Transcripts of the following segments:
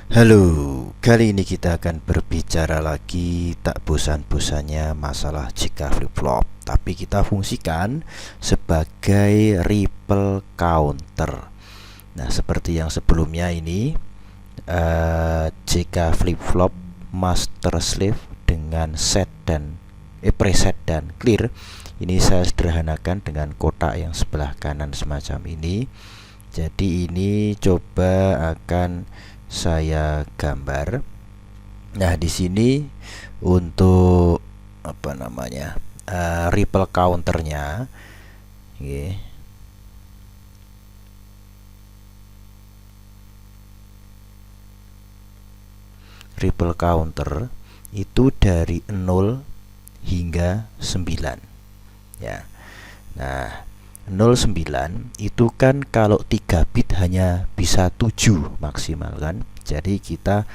Halo, kali ini kita akan berbicara lagi tak bosan-bosannya masalah jika flip-flop, tapi kita fungsikan sebagai ripple counter. Nah, seperti yang sebelumnya ini, jika flip-flop master slave dengan set dan preset dan clear, ini saya sederhanakan dengan kotak yang sebelah kanan semacam ini. Jadi ini coba akan saya gambar. Nah, di sini untuk apa namanya, ripple counternya, okay. Ripple counter itu dari 0 hingga 9 ya. Nah, 09 itu kan kalau 3 bit hanya bisa 7 maksimal kan. Jadi kita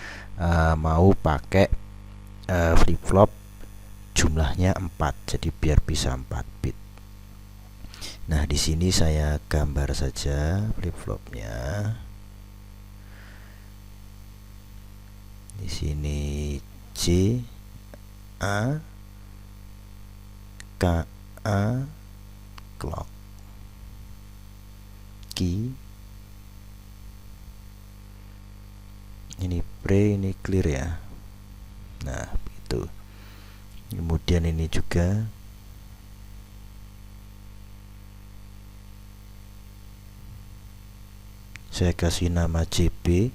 mau pakai flip flop jumlahnya 4. Jadi biar bisa 4 bit. Nah, di sini saya gambar saja flip flopnya. Di sini J A K A clock key, ini pre, ini clear ya. Nah, begitu. Kemudian ini juga saya kasih nama JB,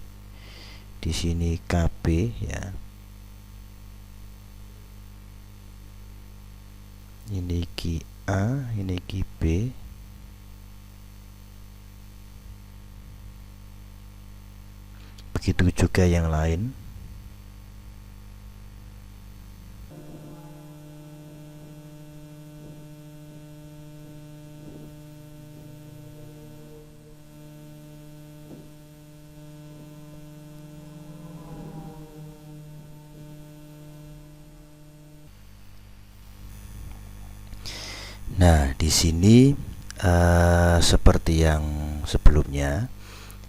di sini KB ya. Ini key A, ini key B. Begitu juga yang lain. Nah, di sini seperti yang sebelumnya,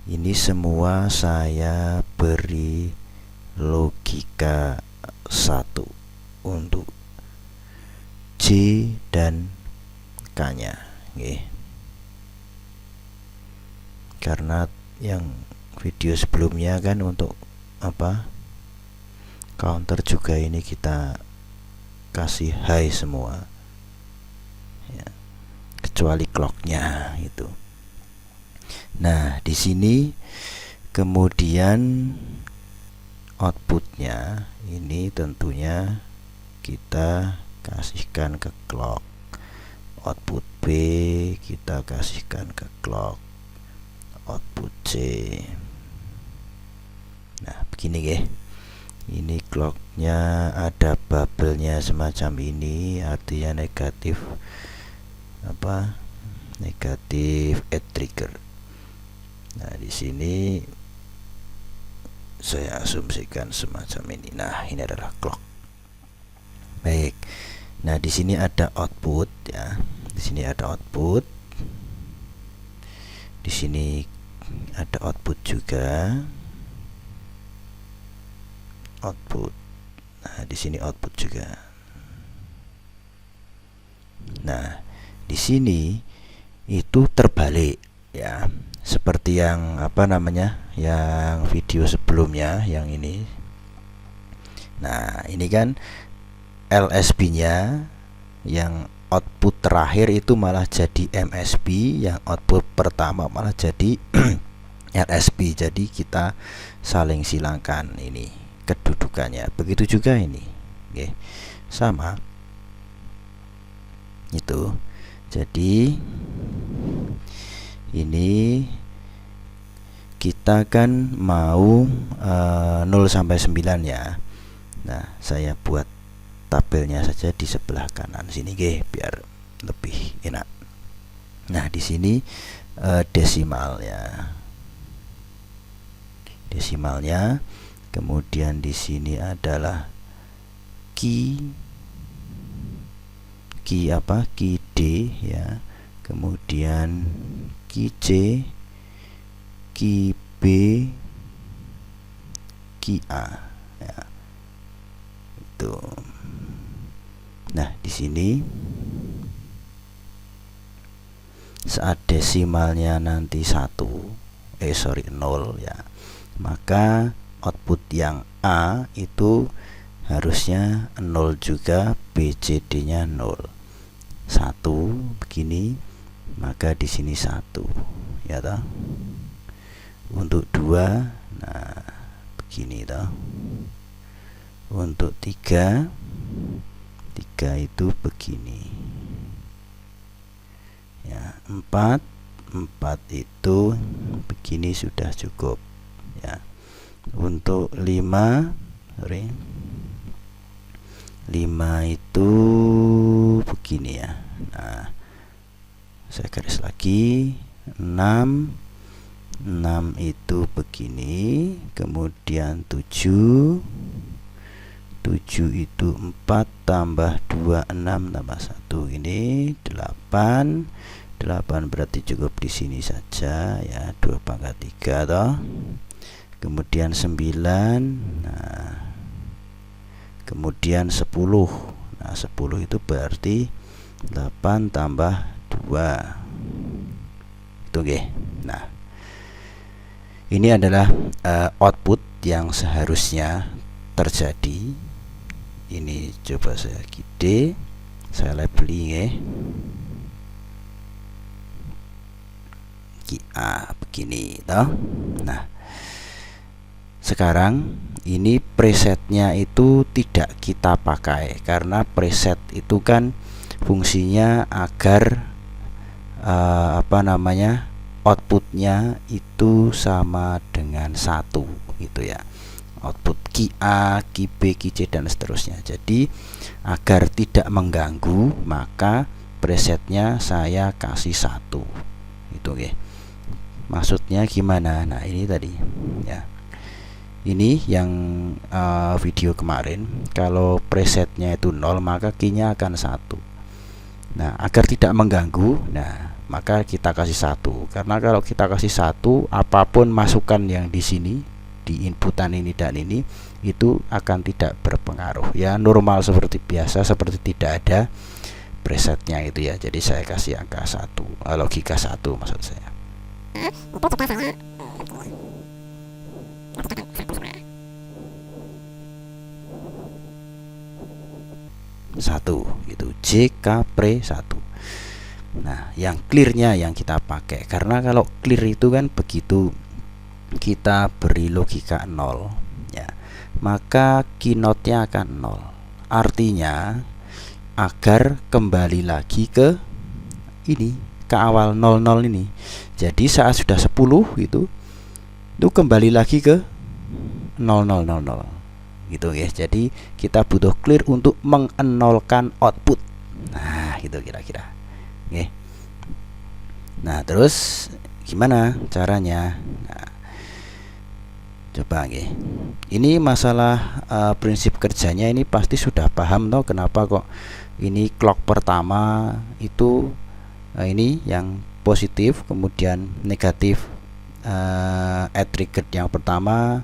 ini semua saya beri logika 1 untuk J dan K-nya, okay. Karena yang video sebelumnya kan untuk apa? Counter juga ini kita kasih high semua. Ya, kecuali clocknya itu. Nah, di sini kemudian outputnya ini tentunya kita kasihkan ke clock. Output B kita kasihkan ke clock. Output C. Nah, begini ya. Ini clocknya ada bubble-nya semacam ini, artinya negatif apa? Negatif add trigger. Nah, di sini saya asumsikan semacam ini. Nah, ini adalah clock. Baik. Nah, di sini ada output ya. Di sini ada output. Di sini ada output juga. Output. Nah, di sini output juga. Nah, di sini itu terbalik ya. Seperti yang apa namanya? Yang video sebelumnya yang ini. Nah, ini kan LSB-nya yang output terakhir itu malah jadi MSB, yang output pertama malah jadi LSB. Jadi kita saling silangkan ini kedudukannya. Begitu juga ini. Oke. Sama. Itu. Jadi ini kita kan mau 0 sampai 9 ya. Nah, saya buat tabelnya saja di sebelah kanan sini biar lebih enak. Nah, di sini desimalnya. Desimalnya. Kemudian di sini adalah key apa? Key D ya. Kemudian key C, key B, QA ya. Itu. Nah, di sini saat desimalnya nanti 0 ya, maka output yang A itu harusnya 0 juga, BCD nya 0 1 begini, maka di sini 1 ya toh. Untuk 2 nah begini toh. Untuk 3 itu begini ya. 4 itu begini sudah cukup ya. Untuk 5 itu begini ya. Nah, saya garis lagi. 6 itu begini, kemudian 7 itu 4 tambah 2 6 tambah 1 ini 8 berarti cukup di sini saja ya, 2 pangkat 3 toh. Kemudian 9, nah kemudian 10. Nah, 10 itu berarti 8 tambah 2. Itu oke. Nah, ini adalah output yang seharusnya terjadi. Ini coba saya gede, saya labeling ya. QA begini toh. Nah, sekarang ini presetnya itu tidak kita pakai karena preset itu kan fungsinya agar outputnya itu sama dengan 1 gitu ya. Output QA, QB, QC dan seterusnya. Jadi agar tidak mengganggu, maka presetnya saya kasih 1 itu oke. Maksudnya gimana? Nah, ini tadi ya. Ini yang video kemarin, kalau presetnya itu 0 maka key-nya akan 1. Nah, agar tidak mengganggu, nah maka kita kasih 1. Karena kalau kita kasih 1, apapun masukan yang di sini, di inputan ini dan ini, itu akan tidak berpengaruh ya, normal seperti biasa, seperti tidak ada presetnya itu ya. Jadi saya kasih angka 1, logika 1 maksud saya. Satu gitu, JK pre 1. Nah, yang clearnya yang kita pakai, karena kalau clear itu kan begitu kita beri logika 0 ya, maka keynote-nya akan 0. Artinya agar kembali lagi ke ini, ke awal 00 ini. Jadi saat sudah 10 itu kembali lagi ke 0000 gitu ya. Jadi kita butuh clear untuk mengenolkan output. Nah, gitu kira-kira. Oke. Nah, terus gimana caranya? Nah, coba nggih. Ini masalah prinsip kerjanya ini pasti sudah paham toh, kenapa kok ini clock pertama itu ini yang positif, kemudian negatif add trigger yang pertama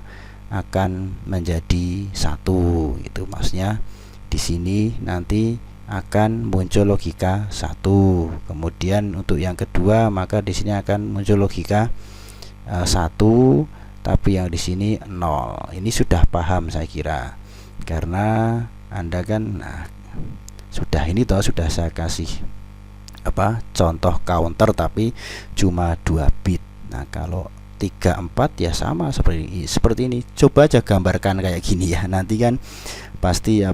akan menjadi 1 gitu. Maksudnya di sini nanti akan muncul logika 1. Kemudian untuk yang kedua maka di sini akan muncul logika 1, tapi yang di sini 0. Ini sudah paham saya kira. Karena Anda kan sudah ini toh, sudah saya kasih contoh counter tapi cuma 2 bit. Nah, kalau 3, 4 ya sama seperti ini. Coba aja gambarkan kayak gini ya. Nanti kan pasti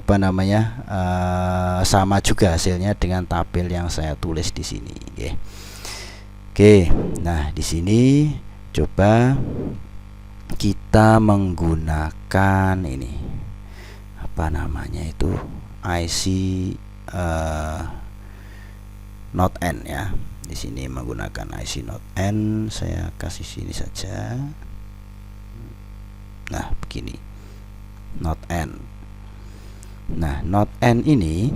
sama juga hasilnya dengan tabel yang saya tulis di sini. Oke. Nah, di sini coba kita menggunakan ini IC Note N ya. Di sini menggunakan IC Note N, saya kasih sini saja. Nah, begini. Note N. Nah, Note N ini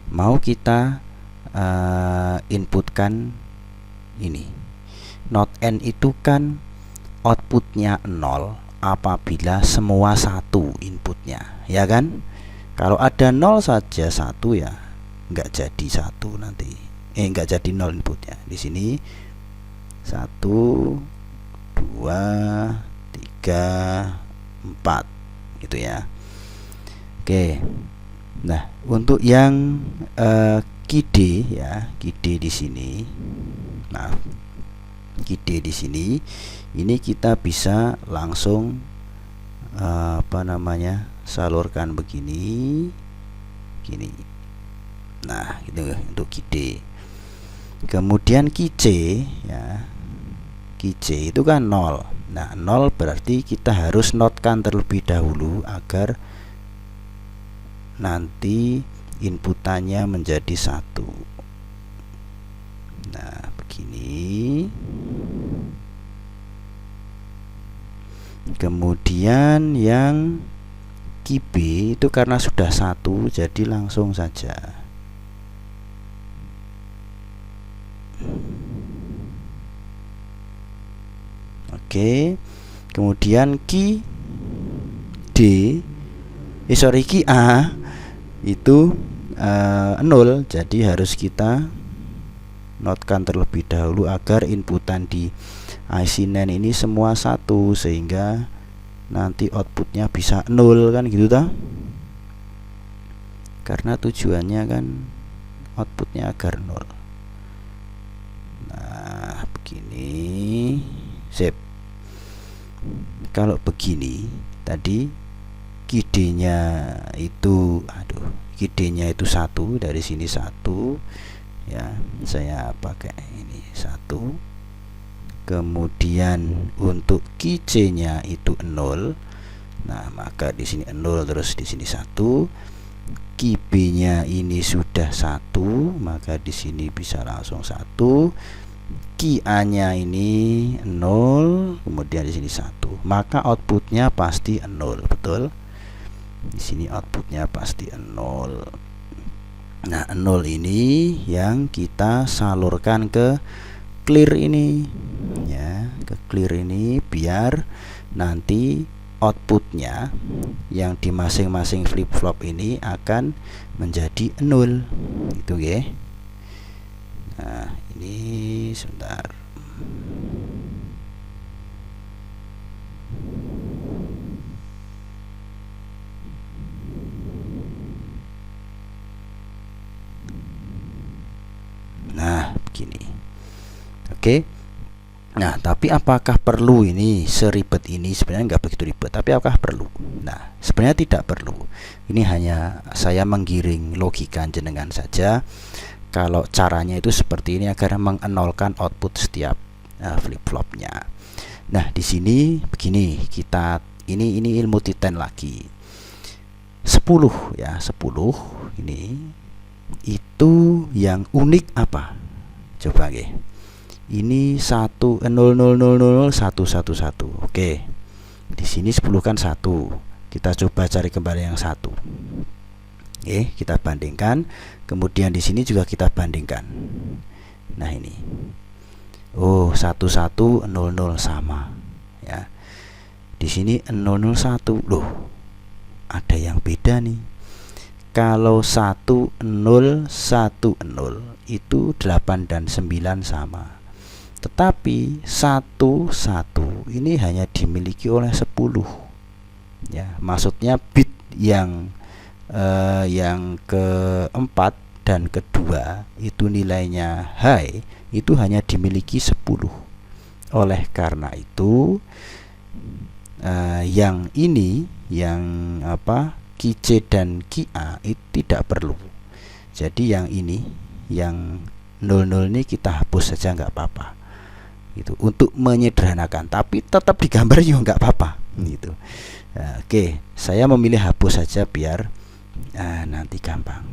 mau kita inputkan ini. Note N itu kan outputnya 0 apabila semua 1 inputnya, ya kan? Kalau ada 0 saja 1 ya nggak jadi 1 nanti. Nggak jadi 0 inputnya. Di sini 1, 2, 3, 4 gitu ya. Oke. Nah, untuk yang KD ya, KD di sini. Maaf. KD di sini ini kita bisa langsung salurkan begini gini. Nah, gitu untuk KD. Kemudian QC ya. QC itu kan 0. Nah, 0 berarti kita harus notkan terlebih dahulu agar nanti inputannya menjadi 1. Nah, begini. Kemudian yang QB itu karena sudah 1 jadi langsung saja. Oke. Kemudian QA itu 0, jadi harus kita notkan terlebih dahulu agar inputan di IC NAND ini semua 1 sehingga nanti outputnya bisa 0 kan gitu toh. Karena tujuannya kan outputnya agar 0. Nah, begini. Sip. Kalau begini tadi KD-nya itu KD-nya itu 1, dari sini 1 ya, saya pakai ini 1. Kemudian untuk QC-nya itu 0. Nah, maka di sini 0 terus di sini 1. QB-nya ini sudah 1, maka di sini bisa langsung 1. QA-nya ini 0, kemudian di sini 1. Maka outputnya pasti 0, betul? Di sini outputnya pasti 0. Nah, 0 ini yang kita salurkan ke clear ini ya, ke clear ini biar nanti outputnya yang di masing-masing flip flop ini akan menjadi 0 itu ya. Nah, ini sebentar. Nah, begini. Oke. Nah, tapi apakah perlu ini seribet ini? Sebenarnya nggak begitu ribet, tapi apakah perlu? Nah, sebenarnya tidak perlu. Ini hanya saya menggiring logika jenengan saja. Kalau caranya itu seperti ini agar mengenolkan output setiap flip flopnya. Nah, di sini begini, kita ini ilmu titen lagi. 10 ya, 10 ini itu yang unik apa? Coba nggih. Ini 1 0 0 0 0 1 1 1. Oke. Di sini 10 kan 1. Kita coba cari kembali yang 1. Oke, kita bandingkan. Kemudian di sini juga kita bandingkan. Nah, ini. Oh, 1 1 0 0 sama ya. Di sini 0 0 1. Loh. Ada yang beda nih. Kalau 1 0 1 0 itu 8 dan 9 sama. Tetapi 1 1 ini hanya dimiliki oleh 10. Ya, maksudnya bit yang keempat dan kedua itu nilainya high, itu hanya dimiliki 10. Oleh karena itu yang ini yang QC dan QA itu tidak perlu. Jadi yang ini yang 00 ini kita hapus saja nggak apa-apa. Itu untuk menyederhanakan, tapi tetap digambar juga nggak apa-apa gitu. Nah, oke, saya memilih hapus saja biar nanti gampang.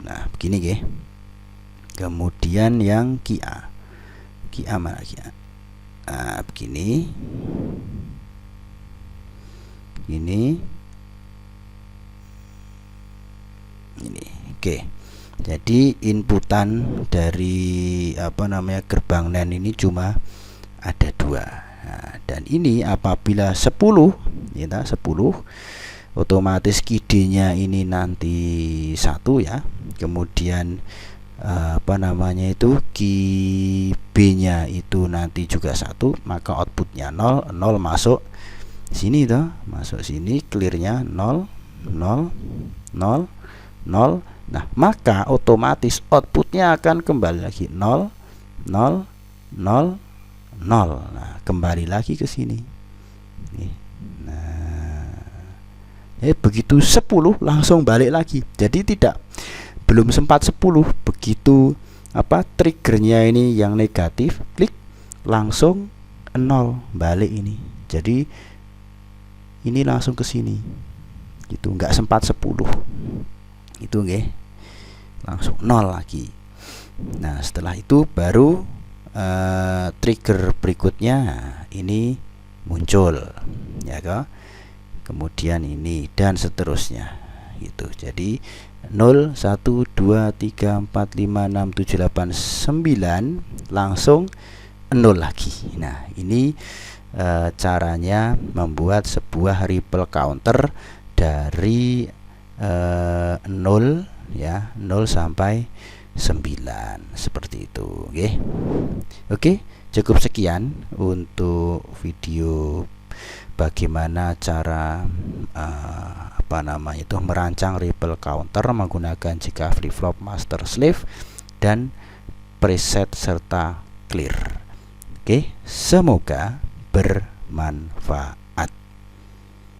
Nah, begini nggih. Kemudian yang QA. QA mana QA? Begini. Ini. Oke. Jadi inputan dari gerbang NAND ini cuma ada 2. Nah, Dan ini apabila 10 ya 10 otomatis KD-nya ini nanti 1 ya. Kemudian apa namanya itu QB-nya itu nanti juga 1, maka outputnya 0 masuk sini toh, masuk sini, clearnya 0 0 0 0. Nah, maka otomatis outputnya akan kembali lagi 0 0 0 0. Nah, kembali lagi ke sini. Nah, begitu 10 langsung balik lagi. Jadi belum sempat 10, begitu triggernya ini yang negatif, klik langsung 0 balik ini. Jadi ini langsung ke sini. Gitu, nggak sempat 10. Itu nggih. Langsung 0 lagi. Nah, setelah itu baru trigger berikutnya ini muncul ya kan. Kemudian ini dan seterusnya gitu. Jadi 0 1 2 3 4 5 6 7 8 9 langsung 0 lagi. Nah, ini caranya membuat sebuah ripple counter dari 0 ya, 0 sampai 9 seperti itu. Oke, cukup sekian untuk video bagaimana cara merancang ripple counter menggunakan JK flip flop master slave dan preset serta clear. Oke, semoga bermanfaat.